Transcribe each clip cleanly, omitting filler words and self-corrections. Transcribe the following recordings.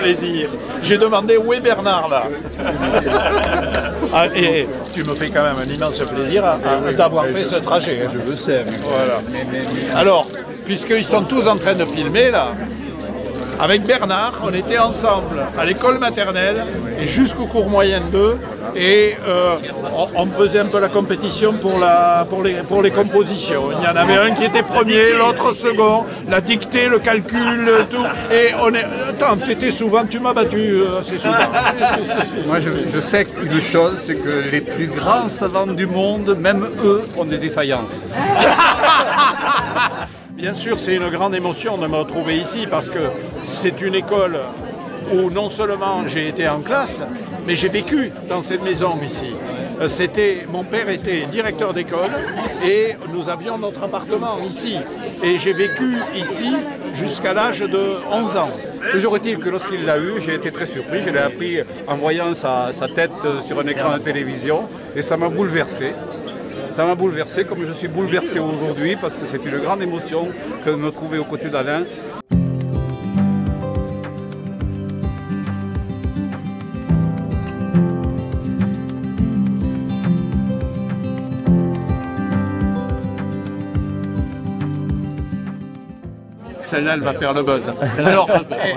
plaisir. J'ai demandé où est Bernard là. Ah, et tu me fais quand même un immense plaisir d'avoir fait ce trajet. Hein. Je le sais. Voilà. Alors, puisqu'ils sont tous en train de filmer là, avec Bernard, on était ensemble à l'école maternelle et jusqu'au cours moyen 2 et on faisait un peu la compétition pour les compositions. Il y en avait un qui était premier, l'autre second, la dictée, le calcul, tout. Et on est... Attends, tu m'as battu assez souvent. Moi, je sais une chose, c'est que les plus grands savants du monde, même eux, ont des défaillances. Bien sûr, c'est une grande émotion de me retrouver ici parce que c'est une école où non seulement j'ai été en classe, mais j'ai vécu dans cette maison ici. Mon père était directeur d'école et nous avions notre appartement ici. Et j'ai vécu ici jusqu'à l'âge de 11 ans. Toujours est-il que lorsqu'il l'a eu, j'ai été très surpris. Je l'ai appris en voyant sa tête sur un écran de télévision et ça m'a bouleversé. Ça m'a bouleversé comme je suis bouleversé aujourd'hui parce que c'est une grande émotion que de me trouver aux côtés d'Alain. Celle-là, elle va faire le buzz. Alors,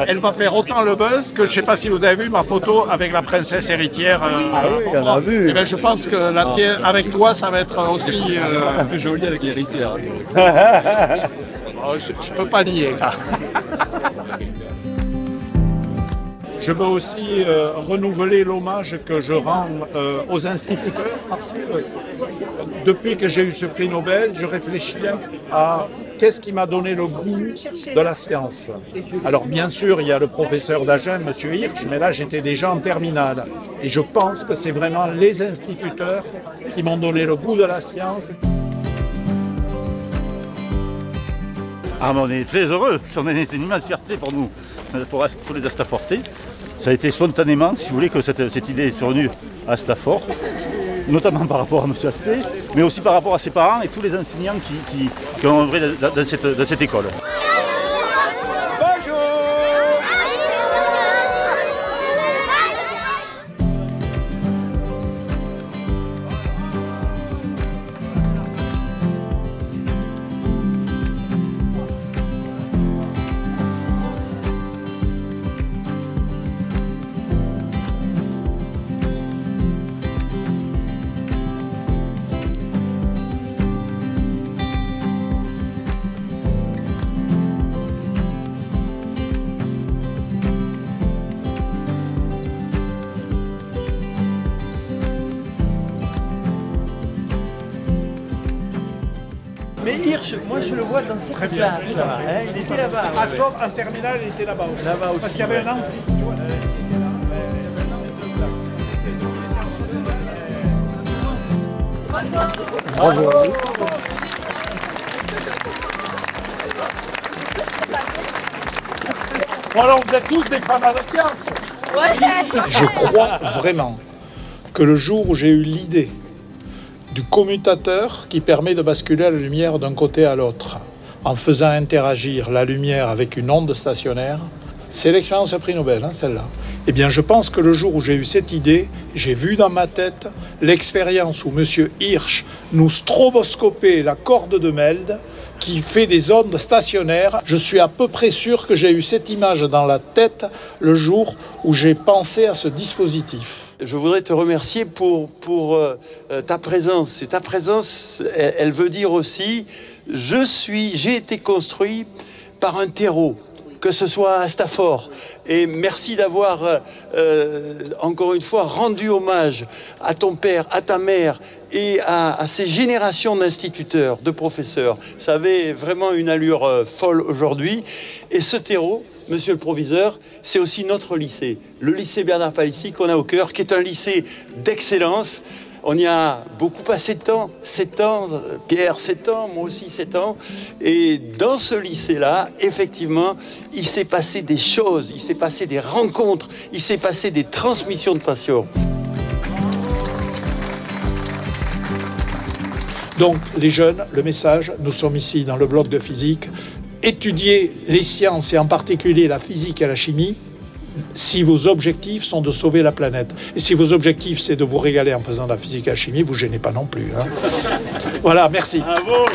elle va faire autant le buzz que je ne sais pas si vous avez vu ma photo avec la princesse héritière. Oui, on a vu. Eh bien, je pense que la tienne, avec toi, ça va être aussi plus joli avec l'héritière. Je ne peux pas nier. Je veux aussi renouveler l'hommage que je rends aux instituteurs parce que depuis que j'ai eu ce prix Nobel, je réfléchis à qu'est-ce qui m'a donné le goût de la science. Alors bien sûr, il y a le professeur d'Agen, M. Hirsch, mais là j'étais déjà en terminale. Et je pense que c'est vraiment les instituteurs qui m'ont donné le goût de la science. Ah, mais on est très heureux, c'est une immense fierté pour nous, pour les Astafortais. Ça a été spontanément, si vous voulez, que cette idée est survenue à Stafford, notamment par rapport à M. Aspect, mais aussi par rapport à ses parents et tous les enseignants qui ont œuvré dans cette école. Bonjour! Mais Hirsch, moi je le vois dans cette classe là, hein, il était là-bas. À Sauve, en terminale, il était là-bas aussi. Là-bas aussi. Parce qu'il y avait un amphi, tu vois. Bravo. Bon alors, vous êtes tous des fans de science. Je crois vraiment que le jour où j'ai eu l'idée du commutateur qui permet de basculer la lumière d'un côté à l'autre en faisant interagir la lumière avec une onde stationnaire, c'est l'expérience prix Nobel, hein, celle-là. Eh bien, je pense que le jour où j'ai eu cette idée, j'ai vu dans ma tête l'expérience où M. Hirsch nous stroboscopait la corde de Meld qui fait des ondes stationnaires. Je suis à peu près sûr que j'ai eu cette image dans la tête le jour où j'ai pensé à ce dispositif. Je voudrais te remercier pour ta présence. Et ta présence, elle veut dire aussi, j'ai été construit par un terreau, que ce soit à Stafford. Et merci d'avoir, encore une fois, rendu hommage à ton père, à ta mère et à ces générations d'instituteurs, de professeurs. Ça avait vraiment une allure folle aujourd'hui. Et ce terreau, monsieur le proviseur, c'est aussi notre lycée, le lycée Bernard Palissy qu'on a au cœur, qui est un lycée d'excellence. On y a beaucoup passé de temps, 7 ans, Pierre 7 ans, moi aussi 7 ans. Et dans ce lycée-là, effectivement, il s'est passé des choses, il s'est passé des rencontres, il s'est passé des transmissions de passion. Donc, les jeunes, le message, nous sommes ici dans le bloc de physique. Étudier les sciences et en particulier la physique et la chimie, si vos objectifs sont de sauver la planète. Et si vos objectifs, c'est de vous régaler en faisant de la physique et la chimie, vous ne gênez pas non plus. Hein. Voilà, merci. Bravo.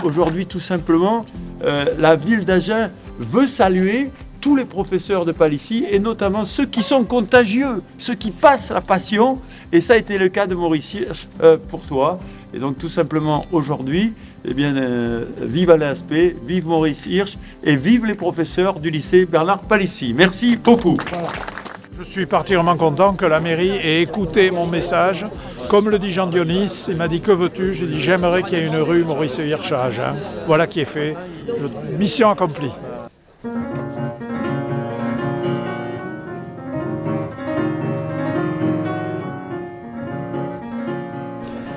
Aujourd'hui, tout simplement, la ville d'Agen veut saluer tous les professeurs de Palissy et notamment ceux qui sont contagieux, ceux qui passent la passion. Et ça a été le cas de Maurice Hirsch pour toi. Et donc tout simplement aujourd'hui, eh bien, vive Alain Aspect, vive Maurice Hirsch et vive les professeurs du lycée Bernard Palissy. Merci beaucoup. Voilà. Je suis particulièrement content que la mairie ait écouté mon message. Comme le dit Jean Dionis, il m'a dit que veux-tu? J'ai dit j'aimerais qu'il y ait une rue Maurice Hirsch à Agen. Voilà qui est fait. Mission accomplie.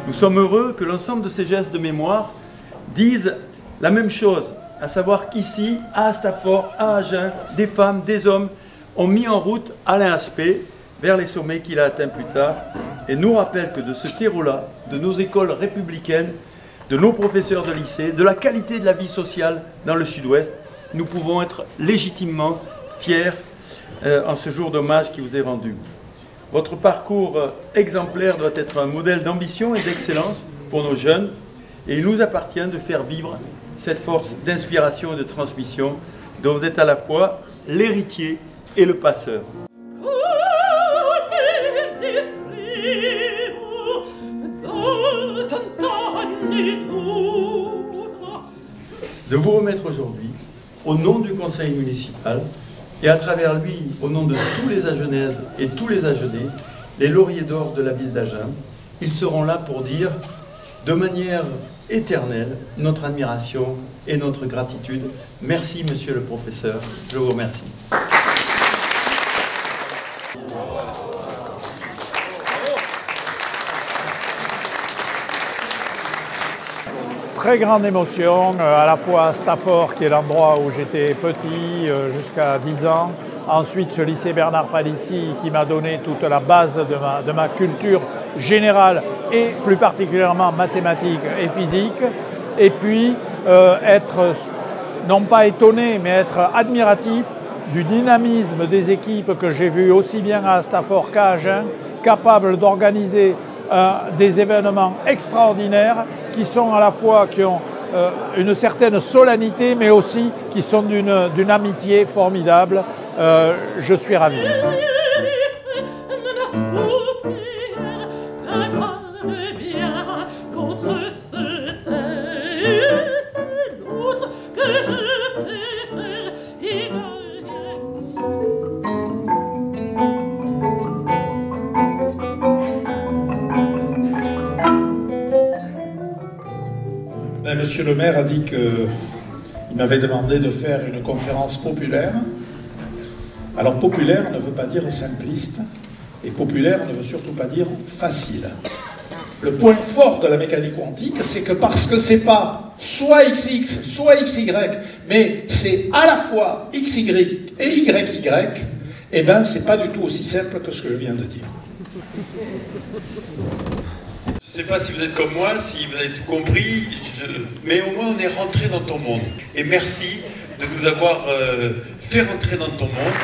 Nous sommes heureux que l'ensemble de ces gestes de mémoire disent la même chose, à savoir qu'ici, à Astafort, à Agen, des femmes, des hommes ont mis en route Alain Aspect vers les sommets qu'il a atteints plus tard et nous rappellent que de ce terreau-là, de nos écoles républicaines, de nos professeurs de lycée, de la qualité de la vie sociale dans le sud-ouest, nous pouvons être légitimement fiers en ce jour d'hommage qui vous est rendu. Votre parcours exemplaire doit être un modèle d'ambition et d'excellence pour nos jeunes et il nous appartient de faire vivre cette force d'inspiration et de transmission dont vous êtes à la fois l'héritier et le passeur. De vous remettre aujourd'hui, au nom du conseil municipal, et à travers lui, au nom de tous les Agenaises et tous les Agenais, les lauriers d'or de la ville d'Agen, ils seront là pour dire de manière éternelle notre admiration et notre gratitude. Merci monsieur le professeur, je vous remercie. Très grande émotion, à la fois à Stafford, qui est l'endroit où j'étais petit jusqu'à 10 ans. Ensuite, ce lycée Bernard Palissy qui m'a donné toute la base de ma culture générale et plus particulièrement mathématiques et physique. Et puis, être, non pas étonné, mais être admiratif du dynamisme des équipes que j'ai vues aussi bien à Stafford qu'à Agen, capables d'organiser des événements extraordinaires qui sont à la fois, qui ont une certaine solennité, mais aussi qui sont d'une amitié formidable. Je suis ravi. Monsieur le maire a dit qu'il m'avait demandé de faire une conférence populaire. Alors populaire ne veut pas dire simpliste, et populaire ne veut surtout pas dire facile. Le point fort de la mécanique quantique, c'est que parce que c'est pas soit XX, soit XY, mais c'est à la fois XY et YY, eh bien c'est pas du tout aussi simple que ce que je viens de dire. Je ne sais pas si vous êtes comme moi, si vous avez tout compris, mais au moins on est rentré dans ton monde. Et merci de nous avoir fait rentrer dans ton monde.